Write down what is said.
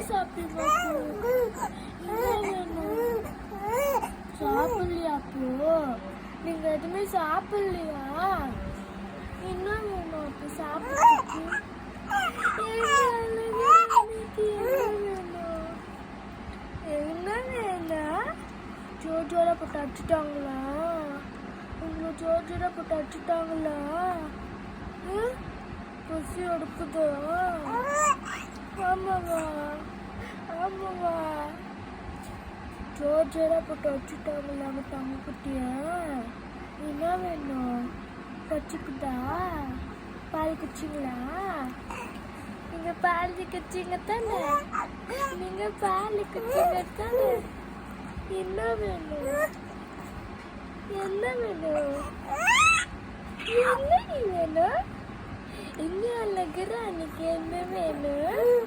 சாப்பிடுங்க சாப்பிடலையா அப்போ நீங்க எதுவுமே சாப்பிடலையா என்ன வேணும் அப்போ சாப்பிடுறதுக்கு என்ன வேணும் ஜோஜோட போட்டு அடிச்சுட்டாங்களா உங்களை ஜோஜோட போட்டு அடிச்சுட்டாங்களா பசி எடுக்குதா ஆமாவா ஆமாவா ஜோஜோட போட்டு அடிச்சுட்டாங்களா அவங்க தங்க குட்டியா என்ன வேணும் கச்சிக்குதா பால் குச்சிங்களா நீங்க பால் குச்சிங்க தானே நீங்க பால் குச்சிங்க தானே என்ன வேணும் என்ன வேணும் என்ன நீ வேணும் இங்க அழகுற அன்னைக்கு என்ன வேணும்